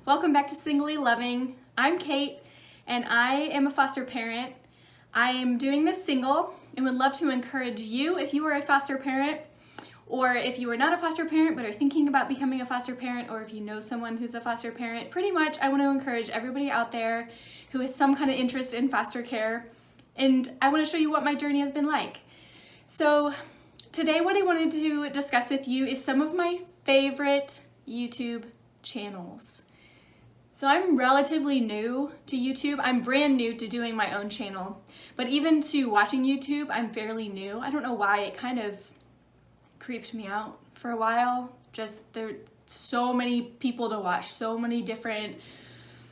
Welcome back to Singly Loving. I'm Kate and I am a foster parent. I am doing this single and would love to encourage you if you are a foster parent, or if you are not a foster parent but are thinking about becoming a foster parent, or if you know someone who's a foster parent. Pretty much I want to encourage everybody out there who has some kind of interest in foster care, and I want to show you what my journey has been like. So today what I wanted to discuss with you is some of my favorite YouTube channels. So I'm relatively new to YouTube. I'm brand new to doing my own channel, but even to watching YouTube, I'm fairly new. I don't know why, it kind of creeped me out for a while. Just there are so many people to watch, so many different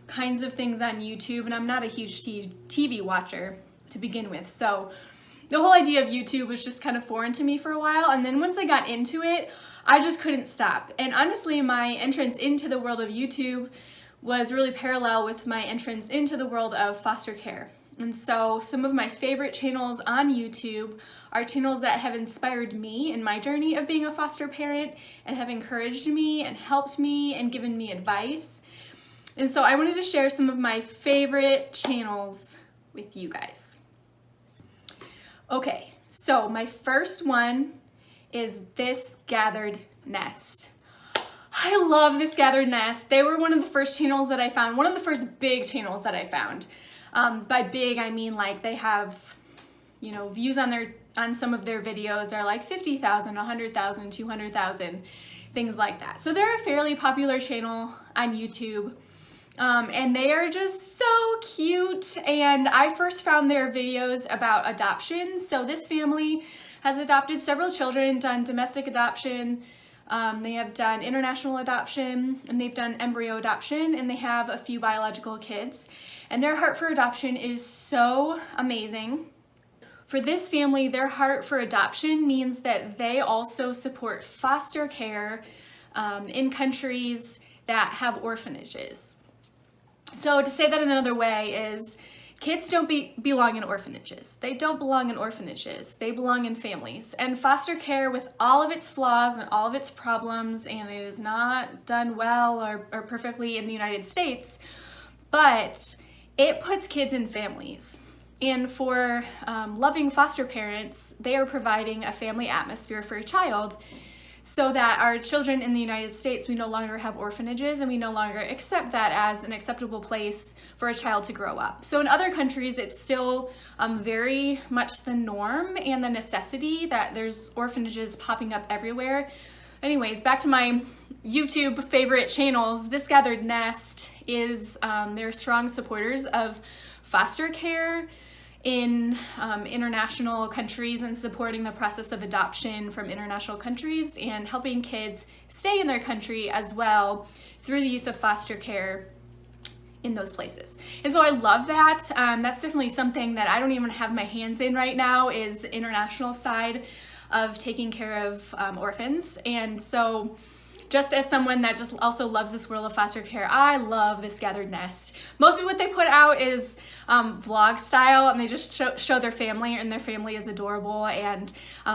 kinds of things on YouTube, and I'm not a huge TV watcher to begin with. So the whole idea of YouTube was just kind of foreign to me for a while, and then once I got into it, I just couldn't stop. And honestly, my entrance into the world of YouTube was really parallel with my entrance into the world of foster care. And so some of my favorite channels on YouTube are channels that have inspired me in my journey of being a foster parent and have encouraged me and helped me and given me advice. And so I wanted to share some of my favorite channels with you guys. Okay, so my first one is This Gathered Nest. I love This Gathered Nest. They were one of the first channels that I found, one of the first big channels that I found. By big, I mean like they have, you know, views on some of their videos are like 50,000, 100,000, 200,000, things like that. So they're a fairly popular channel on YouTube. And they are just so cute. And I first found their videos about adoption. So this family has adopted several children, done domestic adoption, they have done international adoption, and they've done embryo adoption, and they have a few biological kids. And their heart for adoption is so amazing. For this family, their heart for adoption means that they also support foster care in countries that have orphanages. So to say that another way is, kids don't belong in orphanages. They don't belong in orphanages. They belong in families. And foster care, with all of its flaws and all of its problems, and it is not done well or perfectly in the United States, but it puts kids in families. And for loving foster parents, they are providing a family atmosphere for a child, so that our children in the United States, we no longer have orphanages, and we no longer accept that as an acceptable place for a child to grow up. So in other countries, it's still very much the norm and the necessity that there's orphanages popping up everywhere. Anyways, back to my YouTube favorite channels. This Gathered Nest is, they're strong supporters of foster care in international countries and supporting the process of adoption from international countries and helping kids stay in their country as well through the use of foster care in those places. And so I love that. That's definitely something that I don't even have my hands in right now, is the international side of taking care of orphans. And so just as someone that just also loves this world of foster care, I love This Gathered Nest. Most of what they put out is vlog style, and they just show their family, and their family is adorable, and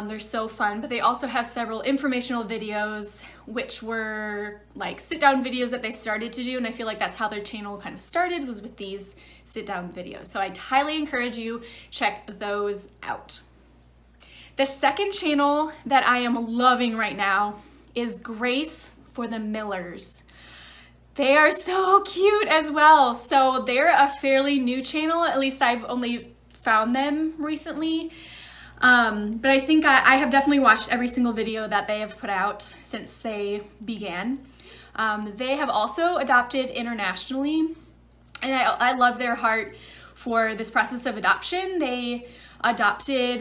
they're so fun. But they also have several informational videos, which were like sit-down videos that they started to do, and I feel like that's how their channel kind of started, was with these sit-down videos. So I highly encourage you, check those out. The second channel that I am loving right now is Grace for the Millers. They are so cute as well. So they're a fairly new channel, at least I've only found them recently. But I think I have definitely watched every single video that they have put out since they began. They have also adopted internationally, and I love their heart for this process of adoption. They adopted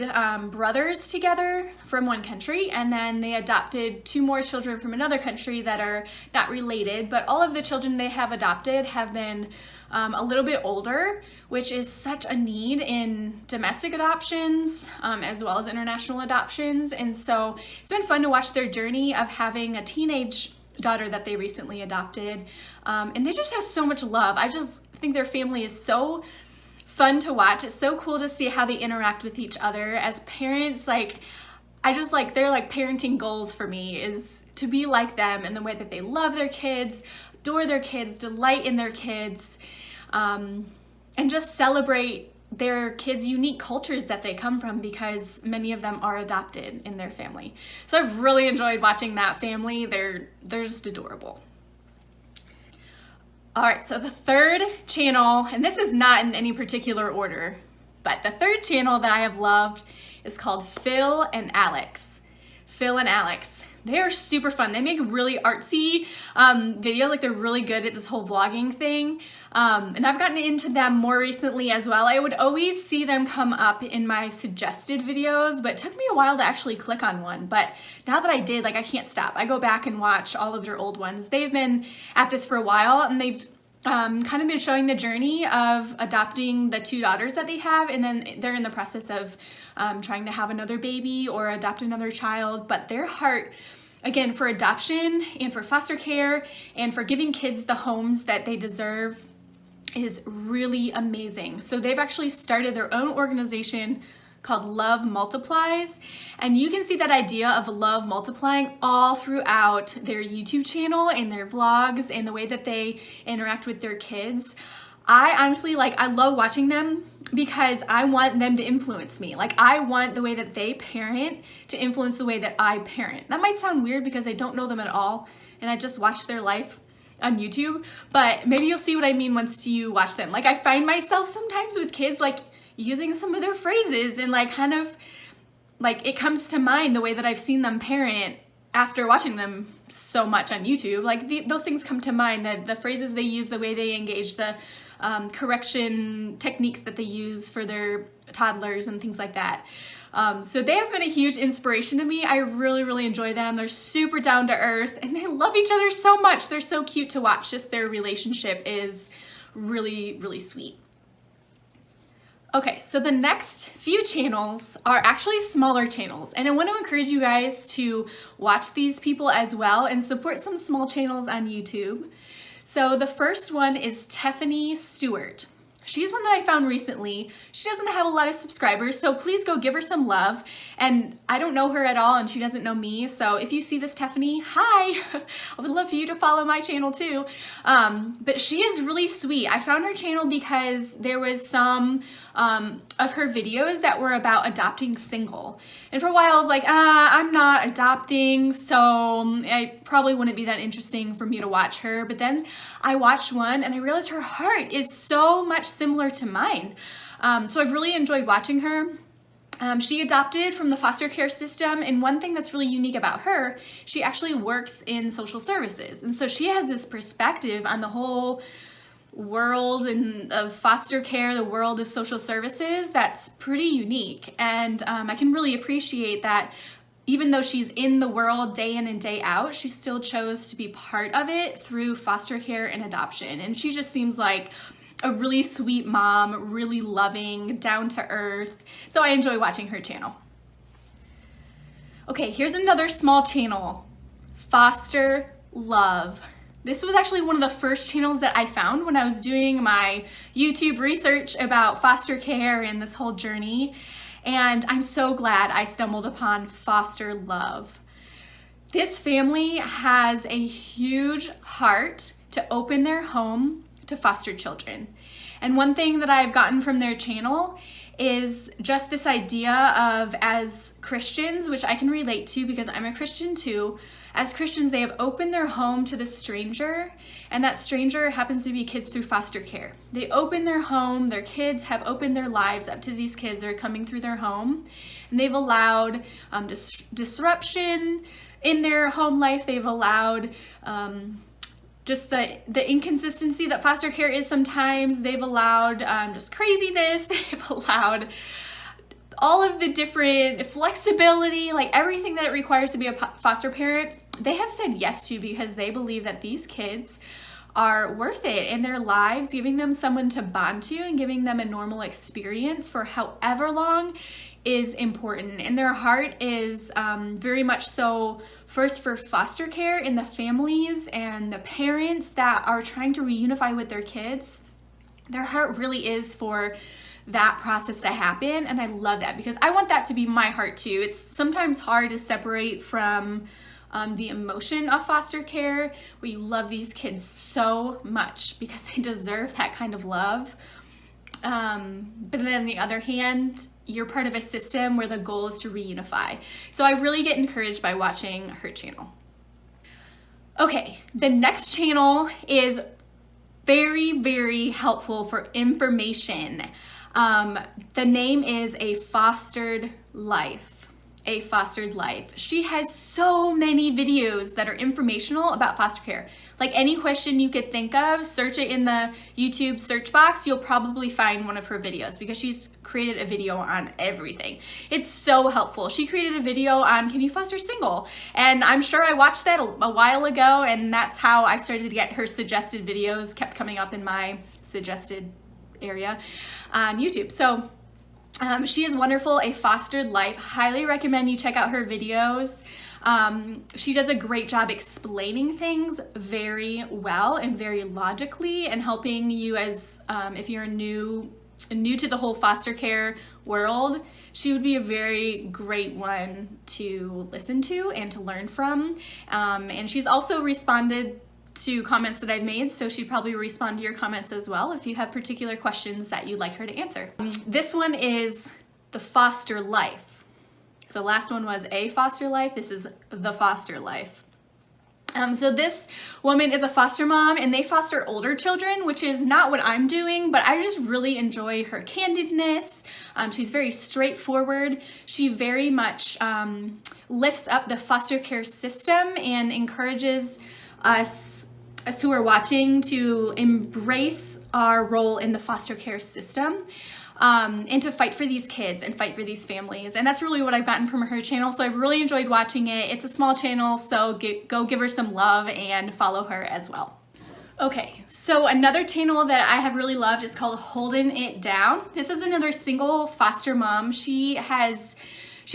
brothers together from one country, and then they adopted 2 more children from another country that are not related, but all of the children they have adopted have been a little bit older, which is such a need in domestic adoptions as well as international adoptions. And so it's been fun to watch their journey of having a teenage daughter that they recently adopted, and they just have so much love. I just think their family is so fun to watch. It's so cool to see how they interact with each other as parents. Like, they're like parenting goals for me, is to be like them in the way that they love their kids, adore their kids, delight in their kids, and just celebrate their kids' unique cultures that they come from, because many of them are adopted in their family. So I've really enjoyed watching that family. They're just adorable. All right, so the third channel, and this is not in any particular order, but the third channel that I have loved is called Phil and Alex. Phil and Alex. They are super fun. They make really artsy videos. Like, they're really good at this whole vlogging thing. And I've gotten into them more recently as well. I would always see them come up in my suggested videos, but it took me a while to actually click on one. But now that I did, like, I can't stop. I go back and watch all of their old ones. They've been at this for a while, and they've kind of been showing the journey of adopting the 2 daughters that they have, and then they're in the process of trying to have another baby or adopt another child. But their heart, again, for adoption and for foster care and for giving kids the homes that they deserve is really amazing. So they've actually started their own organization called Love Multiplies, and you can see that idea of love multiplying all throughout their YouTube channel and their vlogs and the way that they interact with their kids. I honestly, I love watching them because I want them to influence me. Like, I want the way that they parent to influence the way that I parent. That might sound weird because I don't know them at all and I just watch their life on YouTube, but maybe you'll see what I mean once you watch them. Like, I find myself sometimes with kids, using some of their phrases and kind of it comes to mind the way that I've seen them parent after watching them so much on YouTube. Those things come to mind, the phrases they use, the way they engage, the correction techniques that they use for their toddlers and things like that. So they have been a huge inspiration to me. I really, really enjoy them. They're super down to earth and they love each other so much. They're so cute to watch. Just their relationship is really, really sweet. Okay, so the next few channels are actually smaller channels, and I want to encourage you guys to watch these people as well and support some small channels on YouTube. So the first one is Tiffany Stewart. She's one that I found recently. She doesn't have a lot of subscribers, so please go give her some love. And I don't know her at all, and she doesn't know me. So if you see this, Tiffany, hi! I would love for you to follow my channel too. But she is really sweet. I found her channel because there was some of her videos that were about adopting single. And for a while I was like, I'm not adopting, so I probably wouldn't be that interesting for me to watch her. But then I watched one and I realized her heart is so much similar to mine. So I've really enjoyed watching her. She adopted from the foster care system, and one thing that's really unique about her, she actually works in social services. And so she has this perspective on the whole world and of foster care, the world of social services, that's pretty unique. And I can really appreciate that even though she's in the world day in and day out, she still chose to be part of it through foster care and adoption. And she just seems like a really sweet mom, really loving, down to earth. So I enjoy watching her channel. Okay, here's another small channel, Foster Love. This was actually one of the first channels that I found when I was doing my YouTube research about foster care and this whole journey. And I'm so glad I stumbled upon Foster Love. This family has a huge heart to open their home to foster children. And one thing that I've gotten from their channel is just this idea of, as Christians, which I can relate to because I'm a Christian too, as Christians, they have opened their home to the stranger, and that stranger happens to be kids through foster care. They open their home, their kids have opened their lives up to these kids that are coming through their home, and they've allowed disruption in their home life. They've allowed just the inconsistency that foster care is sometimes. They've allowed just craziness. They've allowed all of the different flexibility, like everything that it requires to be a foster parent. They have said yes to because they believe that these kids are worth it in their lives, giving them someone to bond to and giving them a normal experience for however long is important. And their heart is very much so first for foster care and the families and the parents that are trying to reunify with their kids. Their heart really is for that process to happen, and I love that because I want that to be my heart too. It's sometimes hard to separate from the emotion of foster care, where you love these kids so much because they deserve that kind of love. But then on the other hand, you're part of a system where the goal is to reunify. So I really get encouraged by watching her channel. Okay, the next channel is very, very helpful for information. The name is A Fostered Life. A Fostered Life. She has so many videos that are informational about foster care. Like any question you could think of, search it in the YouTube search box, you'll probably find one of her videos because she's created a video on everything. It's so helpful. She created a video on can you foster single? And I'm sure I watched that a while ago, and that's how I started to get her suggested videos, kept coming up in my suggested area on YouTube. So she is wonderful, A Fostered Life. Highly recommend you check out her videos. She does a great job explaining things very well and very logically, and helping you as if you're new to the whole foster care world. She would be a very great one to listen to and to learn from. And she's also responded to comments that I've made, so she'd probably respond to your comments as well if you have particular questions that you'd like her to answer. This one is The Foster Life. The last one was A Foster Life. This is The Foster Life. So this woman is a foster mom, and they foster older children, which is not what I'm doing, but I just really enjoy her candidness. She's very straightforward. She very much lifts up the foster care system and encourages us who are watching to embrace our role in the foster care system, and to fight for these kids and fight for these families. And that's really what I've gotten from her channel, so I've really enjoyed watching it. It's a small channel, so go give her some love and follow her as well. Okay, so another channel that I have really loved is called Holding It Down. This is another single foster mom. She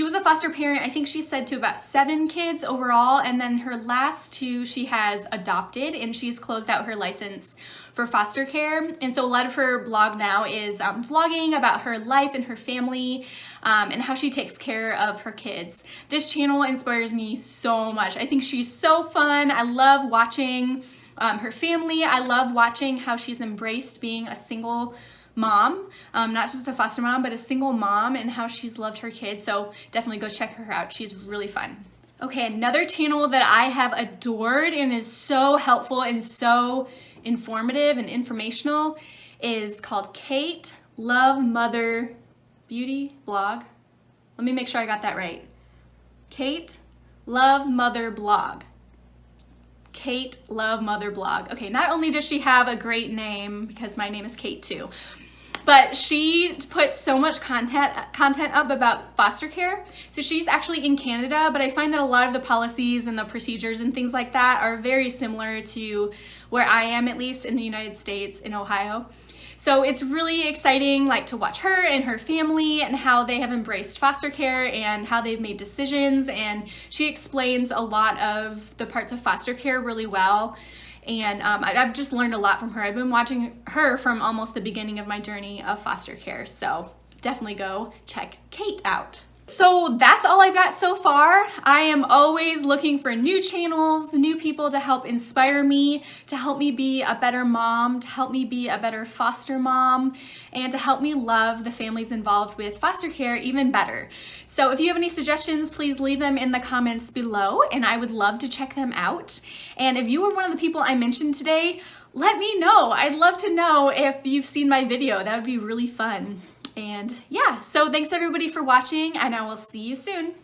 was a foster parent, I think she said, to about 7 kids overall, and then her last 2 she has adopted, and she's closed out her license for foster care. And so a lot of her blog now is vlogging about her life and her family, and how she takes care of her kids. This channel inspires me so much. I think she's so fun. I love watching her family. I love watching how she's embraced being a single mom, not just a foster mom, but a single mom, and how she's loved her kids. So definitely go check her out. She's really fun. Okay, another channel that I have adored and is so helpful and so informative and informational is called Kate Love Mother Beauty Blog. Let me make sure I got that right. Kate Love Mother Blog. Kate Love Mother Blog. Okay, not only does she have a great name, because my name is Kate too, but she puts so much content up about foster care. So she's actually in Canada, but I find that a lot of the policies and the procedures and things like that are very similar to where I am, at least in the United States, in Ohio. So it's really exciting, like, to watch her and her family and how they have embraced foster care and how they've made decisions. And she explains a lot of the parts of foster care really well. And I've just learned a lot from her. I've been watching her from almost the beginning of my journey of foster care. So definitely go check Kate out. So that's all I've got so far. I am always looking for new channels, new people to help inspire me, to help me be a better mom, to help me be a better foster mom, and to help me love the families involved with foster care even better. So if you have any suggestions, please leave them in the comments below, and I would love to check them out. And if you were one of the people I mentioned today, let me know. I'd love to know if you've seen my video. That would be really fun. And yeah, so thanks everybody for watching, and I will see you soon.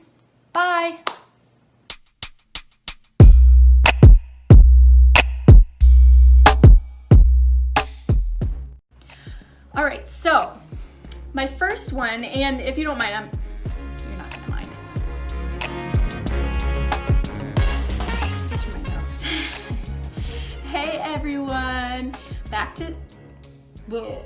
Bye. All right, so my first one, and if you don't mind, you're not gonna mind. It's from my nose. Hey everyone, back to, bleh.